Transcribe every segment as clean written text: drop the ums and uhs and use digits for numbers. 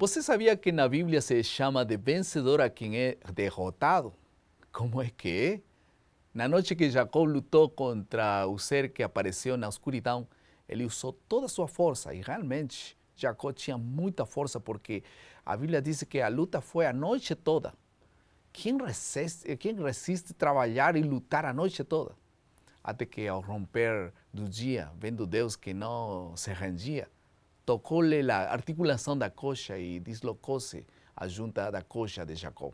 Você sabia que na Bíblia se chama de vencedor a quem é derrotado? Como é que é? Na noite que Jacó lutou contra o ser que apareceu na escuridão, ele usou toda a sua força e realmente Jacó tinha muita força porque a Bíblia diz que a luta foi a noite toda. Quem resiste trabalhar e lutar a noite toda? Até que ao romper do dia, vendo Deus que não se rendia, tocou-lhe a articulação da coxa e deslocou-se a junta da coxa de Jacó.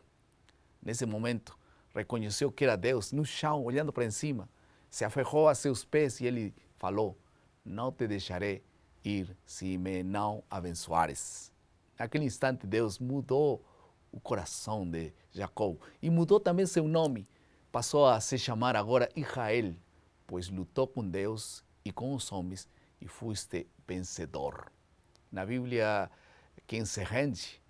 Nesse momento, reconheceu que era Deus no chão, olhando para cima, se aferrou a seus pés e ele falou: não te deixarei ir se me não abençoares. Naquele instante, Deus mudou o coração de Jacó e mudou também seu nome. Passou a se chamar agora Israel, pois lutou com Deus e com os homens e foste vencedor. Na Bíblia, quem se rende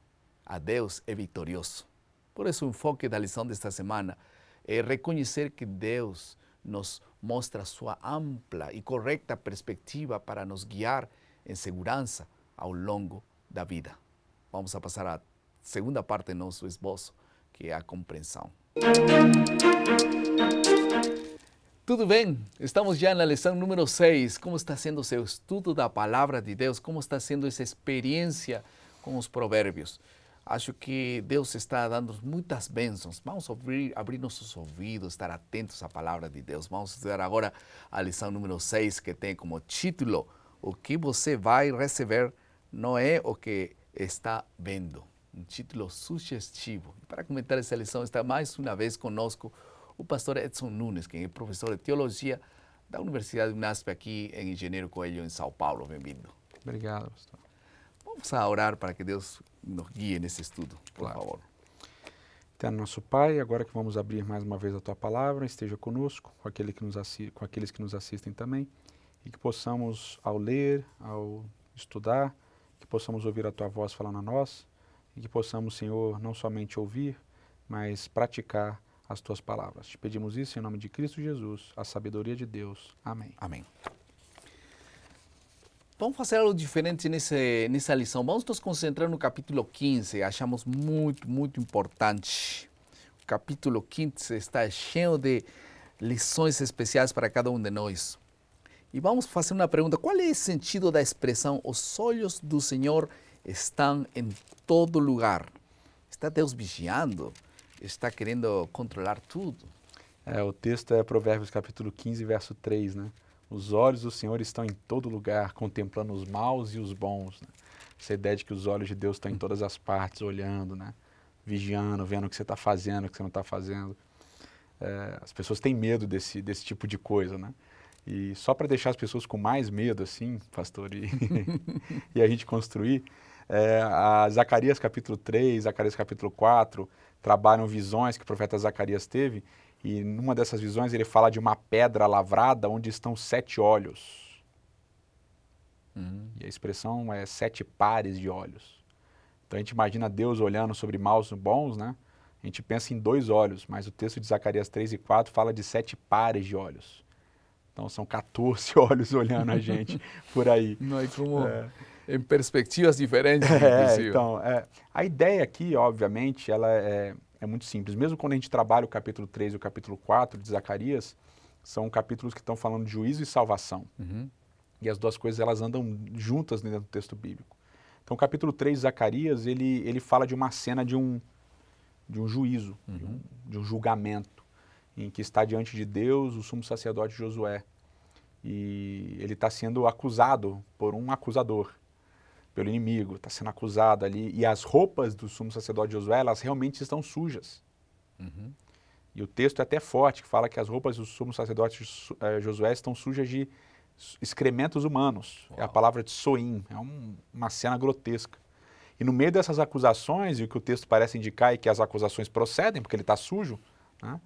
a Deus é vitorioso. Por isso, o enfoque da lição desta semana é reconhecer que Deus nos mostra sua ampla e correta perspectiva para nos guiar em segurança ao longo da vida. Vamos a passar à segunda parte do nosso esboço, que é a compreensão. Tudo bem? Estamos já na lição número 6. Como está sendo o seu estudo da Palavra de Deus? Como está sendo essa experiência com os provérbios? Acho que Deus está dando muitas bênçãos. Vamos abrir nossos ouvidos, estar atentos à Palavra de Deus. Vamos estudar agora a lição número 6, que tem como título: o que você vai receber não é o que está vendo. Um título sugestivo. Para comentar essa lição, está mais uma vez conosco o pastor Edson Nunes, que é professor de teologia da Universidade UNASP aqui em Engenheiro Coelho, em São Paulo. Bem-vindo. Obrigado, pastor. Vamos a orar para que Deus nos guie nesse estudo, por favor. Eterno nosso Pai, agora que vamos abrir mais uma vez a Tua Palavra, esteja conosco, com aqueles que nos assistem também, e que possamos, ao ler, ao estudar, que possamos ouvir a Tua voz falando a nós, e que possamos, Senhor, não somente ouvir, mas praticar as Tuas palavras. Te pedimos isso em nome de Cristo Jesus, a sabedoria de Deus. Amém. Amém. Vamos fazer algo diferente nessa lição. Vamos nos concentrar no capítulo 15. Achamos muito importante. O capítulo 15 está cheio de lições especiais para cada um de nós. E vamos fazer uma pergunta. Qual é o sentido da expressão os olhos do Senhor estão em todo lugar? Está Deus vigiando? Está querendo controlar tudo? O texto é Provérbios capítulo 15, verso 3, né? Os olhos do Senhor estão em todo lugar, contemplando os maus e os bons. Né? Essa ideia de que os olhos de Deus estão em todas as partes, olhando, né? Vigiando, vendo o que você está fazendo, o que você não está fazendo. As pessoas têm medo desse tipo de coisa, né? E só para deixar as pessoas com mais medo, assim, pastor, e a gente construir, a Zacarias capítulo 3, Zacarias capítulo 4, trabalham visões que o profeta Zacarias teve, e numa dessas visões ele fala de uma pedra lavrada onde estão 7 olhos. E a expressão é 7 pares de olhos. Então a gente imagina Deus olhando sobre maus e bons, né? A gente pensa em 2 olhos, mas o texto de Zacarias 3 e 4 fala de 7 pares de olhos. Então são 14 olhos olhando a gente por aí. Não é como em perspectivas diferentes, inclusive. Então, a ideia aqui, obviamente, ela é muito simples. Mesmo quando a gente trabalha o capítulo 3 e o capítulo 4 de Zacarias, são capítulos que estão falando de juízo e salvação. E as duas coisas elas andam juntas dentro do texto bíblico. Então o capítulo 3 de Zacarias, ele fala de uma cena de um juízo, de um julgamento, em que está diante de Deus o sumo sacerdote Josué. E ele está sendo acusado por um acusador, pelo inimigo, está sendo acusado ali. E as roupas do sumo sacerdote Josué, elas realmente estão sujas. E o texto é até forte, que fala que as roupas do sumo sacerdote Josué estão sujas de excrementos humanos. Uau. É a palavra de soim, é uma cena grotesca. E no meio dessas acusações, e o que o texto parece indicar é que as acusações procedem, porque ele está sujo, né?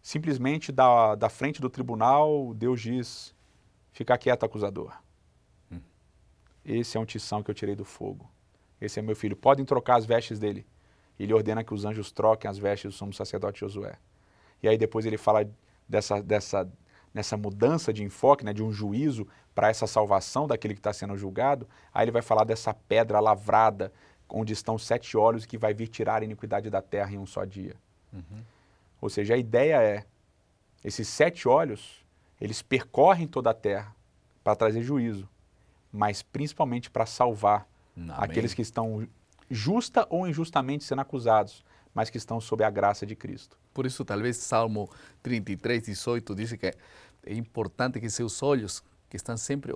Simplesmente da frente do tribunal, Deus diz: fica quieto, acusador. Esse é um tição que eu tirei do fogo. Esse é meu filho. Podem trocar as vestes dele. Ele ordena que os anjos troquem as vestes do sumo sacerdote Josué. E aí depois ele fala nessa mudança de enfoque, né, de um juízo para essa salvação daquele que está sendo julgado. Aí ele vai falar dessa pedra lavrada onde estão 7 olhos, que vai vir tirar a iniquidade da terra em um só dia. Ou seja, a ideia é, esses 7 olhos, eles percorrem toda a terra para trazer juízo, mas principalmente para salvar aqueles que estão justa ou injustamente sendo acusados, mas que estão sob a graça de Cristo. Por isso, talvez Salmo 33, 18 diz que é importante que seus olhos, que estão sempre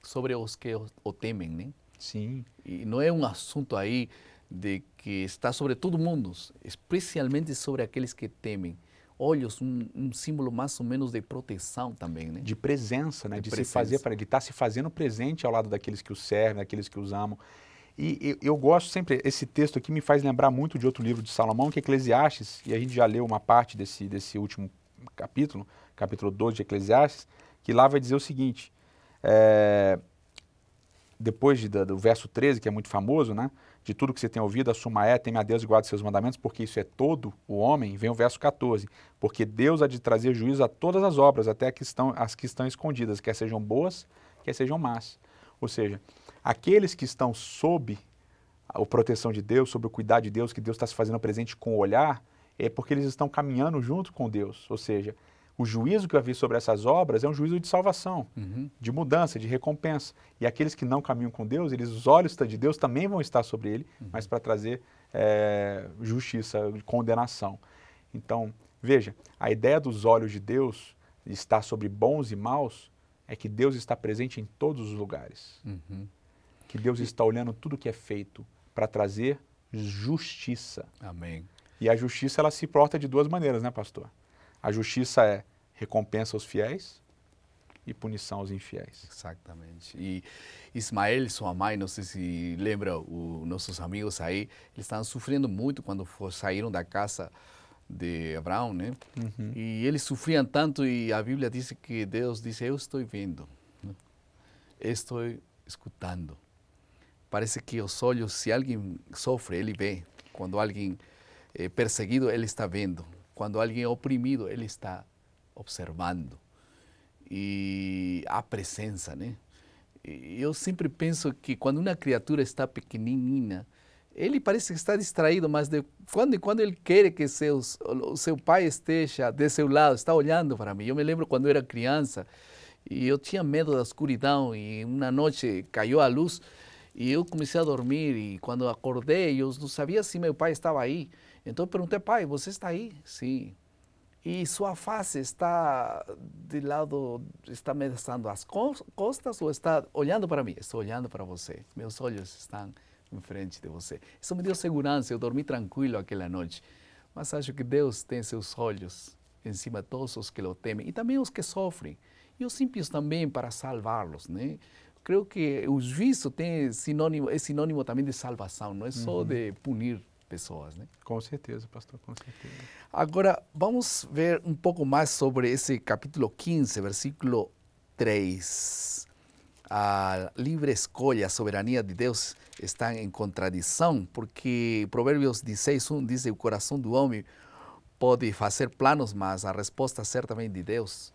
sobre os que o temem, né? Sim. E não é um assunto aí de que está sobre todo mundo, especialmente sobre aqueles que temem. Olhos, um símbolo mais ou menos de proteção também, né? De presença, né? De se presença. fazer para ele, estar se fazendo presente ao lado daqueles que o servem, daqueles que os amam. E eu gosto sempre, esse texto aqui me faz lembrar muito de outro livro de Salomão, que é Eclesiastes, e a gente já leu uma parte desse último capítulo, capítulo 12 de Eclesiastes, que lá vai dizer o seguinte, depois do verso 13, que é muito famoso, né? De tudo que você tem ouvido, assuma teme a Deus e guarde seus mandamentos, porque isso é todo o homem. Vem o verso 14, porque Deus há de trazer juízo a todas as obras, até as que estão escondidas, quer sejam boas, quer sejam más. Ou seja, aqueles que estão sob a proteção de Deus, sob o cuidado de Deus, que Deus está se fazendo presente com o olhar, é porque eles estão caminhando junto com Deus. Ou seja, o juízo que vai vir sobre essas obras é um juízo de salvação, de mudança, de recompensa. E aqueles que não caminham com Deus, os olhos de Deus também vão estar sobre ele, mas para trazer justiça, condenação. Então, veja, a ideia dos olhos de Deus, de estar sobre bons e maus, é que Deus está presente em todos os lugares. Que Deus está olhando tudo que é feito para trazer justiça. Amém. E a justiça, ela se porta de 2 maneiras, né, pastor? A justiça é recompensa aos fiéis e punição aos infiéis. Exatamente. E Ismael, sua mãe, não sei se lembra, nossos amigos aí, eles estavam sofrendo muito quando saíram da casa de Abraão, né? E eles sofriam tanto e a Bíblia diz que Deus disse, eu estou vendo, né? Estou escutando. Parece que os olhos, se alguém sofre, ele vê. Quando alguém é perseguido, ele está vendo. Quando alguém é oprimido, ele está observando. E a presença, né? E eu sempre penso que quando uma criatura está pequenininha, ele parece que está distraído, mas de quando em quando ele quer que o seu pai esteja de seu lado, está olhando para mim. Eu me lembro quando eu era criança e eu tinha medo da escuridão e uma noite caiu a luz e eu comecei a dormir e quando acordei eu não sabia se meu pai estava aí. Então eu perguntei, pai, você está aí? Sim. E sua face está de lado, está me dando as costas ou está olhando para mim? Estou olhando para você. Meus olhos estão em frente de você. Isso me deu segurança, eu dormi tranquilo aquela noite. Mas acho que Deus tem seus olhos em cima de todos os que o temem e também os que sofrem. E os ímpios também para salvá-los, né? Creio que o juízo é sinônimo também de salvação, não é só de punir pessoas, né? Com certeza, pastor, com certeza. Agora, vamos ver um pouco mais sobre esse capítulo 15, versículo 3. A livre escolha, a soberania de Deus está em contradição, porque Provérbios 16:1 diz que o coração do homem pode fazer planos, mas a resposta certa vem de Deus.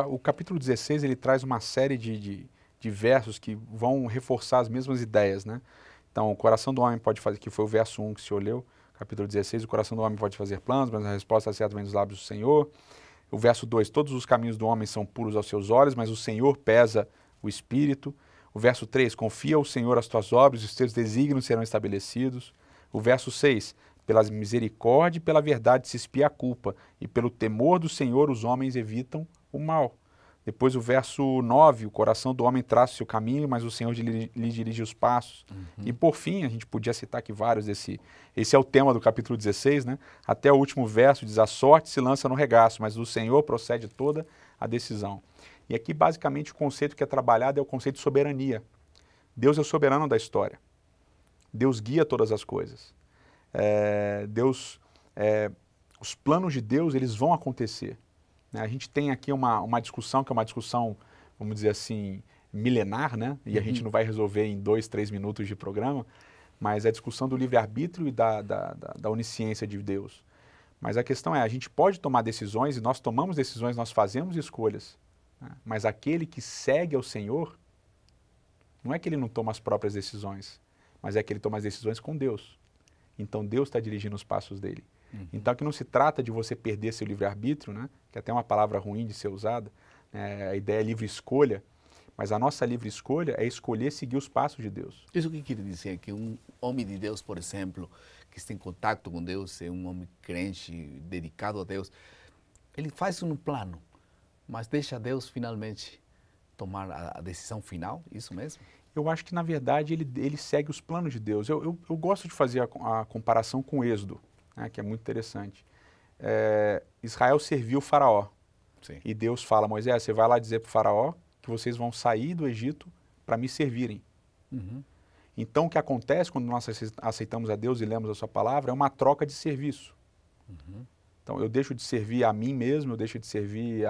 O capítulo 16, ele traz uma série de versos que vão reforçar as mesmas ideias, né? Então, o coração do homem pode fazer, que foi o verso 1 que se olhou, capítulo 16, o coração do homem pode fazer planos, mas a resposta certa vem dos lábios do Senhor. O verso 2, todos os caminhos do homem são puros aos seus olhos, mas o Senhor pesa o espírito. O verso 3, confia ao Senhor as tuas obras, os teus desígnios serão estabelecidos. O verso 6, pela misericórdia e pela verdade se expia a culpa, e pelo temor do Senhor os homens evitam o mal. Depois o verso 9, o coração do homem traça o seu caminho, mas o Senhor lhe dirige os passos. E por fim, a gente podia citar aqui vários esse é o tema do capítulo 16, né? Até o último verso diz, a sorte se lança no regaço, mas do Senhor procede toda a decisão. E aqui basicamente o conceito que é trabalhado é o conceito de soberania. Deus é o soberano da história. Deus guia todas as coisas. Os planos de Deus, eles vão acontecer. A gente tem aqui uma discussão, que é uma discussão, vamos dizer assim, milenar, né? E a gente não vai resolver em 2, 3 minutos de programa, mas é a discussão do livre-arbítrio e da onisciência de Deus. Mas a questão é, a gente pode tomar decisões, e nós tomamos decisões, nós fazemos escolhas, né? Mas aquele que segue ao Senhor, não é que ele não toma as próprias decisões, mas é que ele toma as decisões com Deus. Então Deus está dirigindo os passos dele. Então aqui não se trata de você perder seu livre-arbítrio, né? Que é até uma palavra ruim de ser usada, né? A ideia é livre escolha, mas a nossa livre escolha é escolher seguir os passos de Deus. Isso que quer dizer que um homem de Deus, por exemplo, que está em contato com Deus, é um homem crente, dedicado a Deus, ele faz um plano, mas deixa Deus finalmente tomar a decisão final, isso mesmo? Eu acho que, na verdade, ele segue os planos de Deus. Eu gosto de fazer a comparação com o Êxodo, né, que é muito interessante. Israel serviu o faraó. Sim. E Deus fala, Moisés, você vai lá dizer para o faraó que vocês vão sair do Egito para me servirem. Então, o que acontece quando nós aceitamos a Deus e lemos a sua palavra é uma troca de serviço. Então, eu deixo de servir a mim mesmo, eu deixo de servir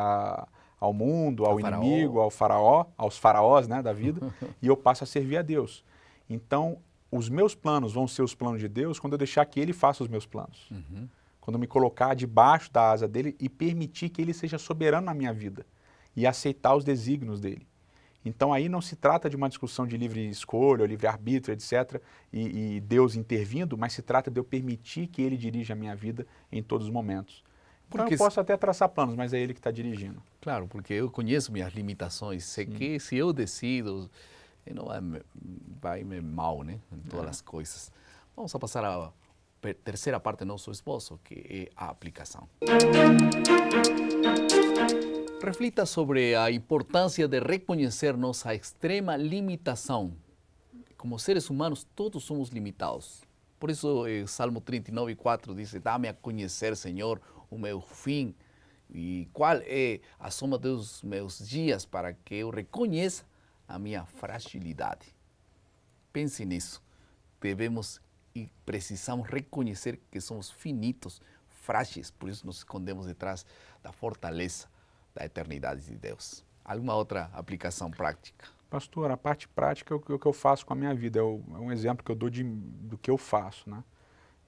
ao mundo, ao inimigo, ao faraó, aos faraós, né, da vida, e eu passo a servir a Deus. Então, os meus planos vão ser os planos de Deus quando eu deixar que Ele faça os meus planos. Quando eu me colocar debaixo da asa dele e permitir que Ele seja soberano na minha vida e aceitar os desígnios dele. Então, aí não se trata de uma discussão de livre escolha, livre-arbítrio, etc., e Deus intervindo, mas se trata de eu permitir que Ele dirija a minha vida em todos os momentos. Então, eu posso até traçar planos, mas é Ele que está dirigindo. Claro, porque eu conheço minhas limitações, sei que se eu decido, não vai me mal, né, em todas as coisas. Vamos a passar à terceira parte do nosso esboço, que é a aplicação. Reflita sobre a importância de reconhecer nossa extrema limitação. Como seres humanos, todos somos limitados. Por isso, Salmo 39:4 diz: dá-me a conhecer, Senhor, o meu fim e qual é a soma dos meus dias para que eu reconheça a minha fragilidade. Pense nisso. Devemos e precisamos reconhecer que somos finitos, frágeis, por isso nos escondemos detrás da fortaleza da eternidade de Deus. Alguma outra aplicação prática? Pastor, a parte prática é o que eu faço com a minha vida, é um exemplo que eu dou do que eu faço, né?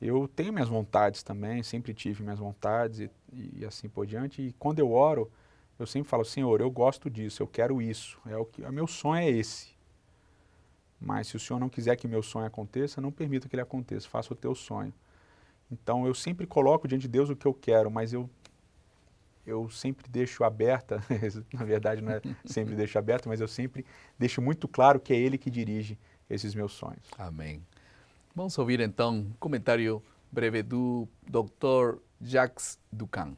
Eu tenho minhas vontades também, sempre tive minhas vontades e assim por diante, e quando eu oro, eu sempre falo, Senhor, eu gosto disso, eu quero isso, o meu sonho é esse. Mas se o Senhor não quiser que meu sonho aconteça, não permita que ele aconteça, faça o teu sonho. Então, eu sempre coloco diante de Deus o que eu quero, mas eu sempre deixo aberta, na verdade não é sempre deixo aberto, mas eu sempre deixo muito claro que é Ele que dirige esses meus sonhos. Amém. Vamos ouvir então um comentário breve do Dr. Jacques Ducan.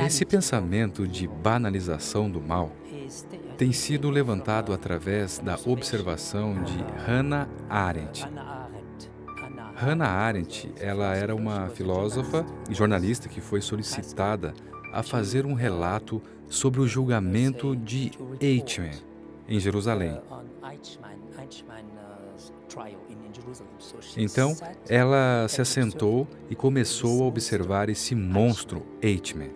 Esse pensamento de banalização do mal tem sido levantado através da observação de Hannah Arendt. Hannah Arendt, ela era uma filósofa e jornalista que foi solicitada a fazer um relato sobre o julgamento de Eichmann, em Jerusalém. Então, ela se assentou e começou a observar esse monstro, Eichmann.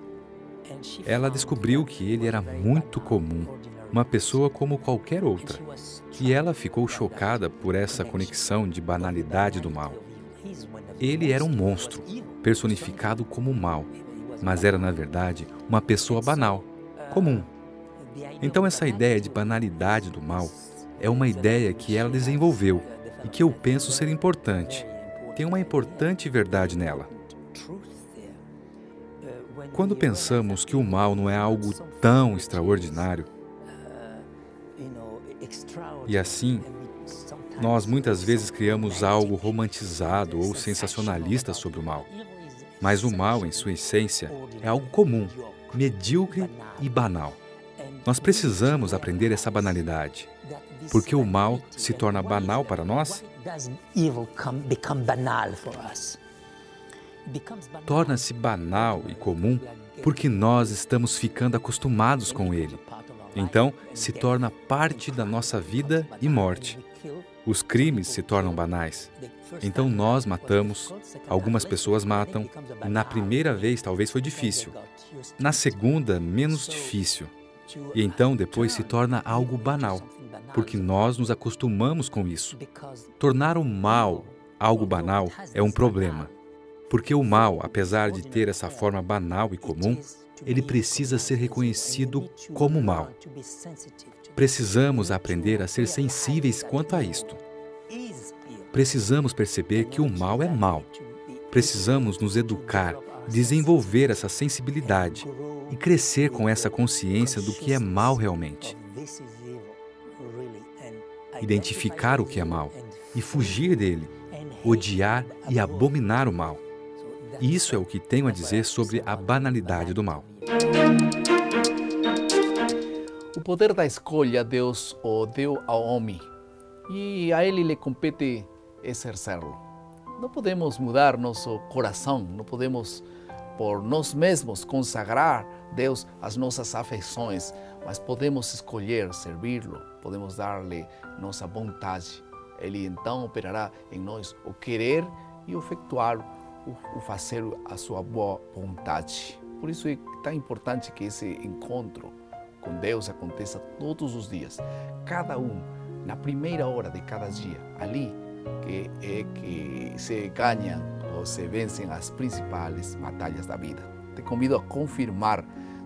Ela descobriu que ele era muito comum, uma pessoa como qualquer outra. E ela ficou chocada por essa conexão de banalidade do mal. Ele era um monstro, personificado como mal, mas era, na verdade, uma pessoa banal, comum. Então, essa ideia de banalidade do mal é uma ideia que ela desenvolveu e que eu penso ser importante. Tem uma importante verdade nela. Quando pensamos que o mal não é algo tão extraordinário, e assim, nós muitas vezes criamos algo romantizado ou sensacionalista sobre o mal. Mas o mal, em sua essência, é algo comum, medíocre e banal. Nós precisamos aprender essa banalidade, porque o mal se torna banal para nós. Torna-se banal e comum porque nós estamos ficando acostumados com ele. Então, se torna parte da nossa vida e morte. Os crimes se tornam banais. Então nós matamos, algumas pessoas matam, e na primeira vez talvez foi difícil. Na segunda, menos difícil. E então depois se torna algo banal, porque nós nos acostumamos com isso. Tornar o mal algo banal é um problema, porque o mal, apesar de ter essa forma banal e comum, ele precisa ser reconhecido como mal. Precisamos aprender a ser sensíveis quanto a isto. Precisamos perceber que o mal é mal. Precisamos nos educar, desenvolver essa sensibilidade e crescer com essa consciência do que é mal realmente. Identificar o que é mal e fugir dele, odiar e abominar o mal. Isso é o que tenho a dizer sobre a banalidade do mal. O poder da escolha Deus o deu ao homem e a ele lhe compete exercê-lo. Não podemos mudar nosso coração, não podemos por nós mesmos consagrar Deus às nossas afeições, mas podemos escolher servi-lo, podemos dar-lhe nossa vontade. Ele então operará em nós o querer e o efetuar, o fazer a sua boa vontade. Por isso é tão importante que esse encontro com Deus aconteça todos os dias, cada um na primeira hora de cada dia, ali que é que se ganham ou se vencem as principais batalhas da vida. Te convido a confirmar,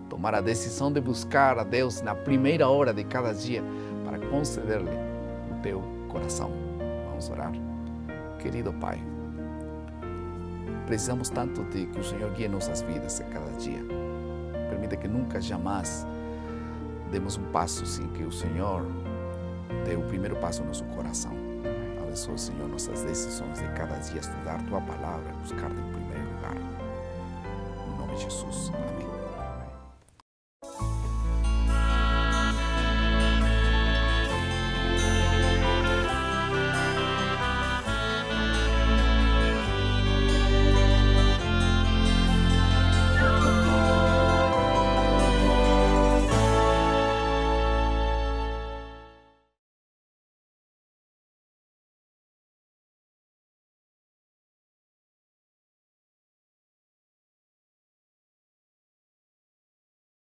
tomar a decisão de buscar a Deus na primeira hora de cada dia para conceder-lhe o teu coração. Vamos orar. Querido Pai, precisamos tanto de que o Senhor guie nossas vidas a cada dia. Permita que nunca, jamais demos um passo sem que o Senhor dê o primeiro passo no nosso coração. Abençoa, Senhor, nossas decisões de cada dia, estudar Tua Palavra, buscar-te em primeiro lugar. Em nome de Jesus. Amém.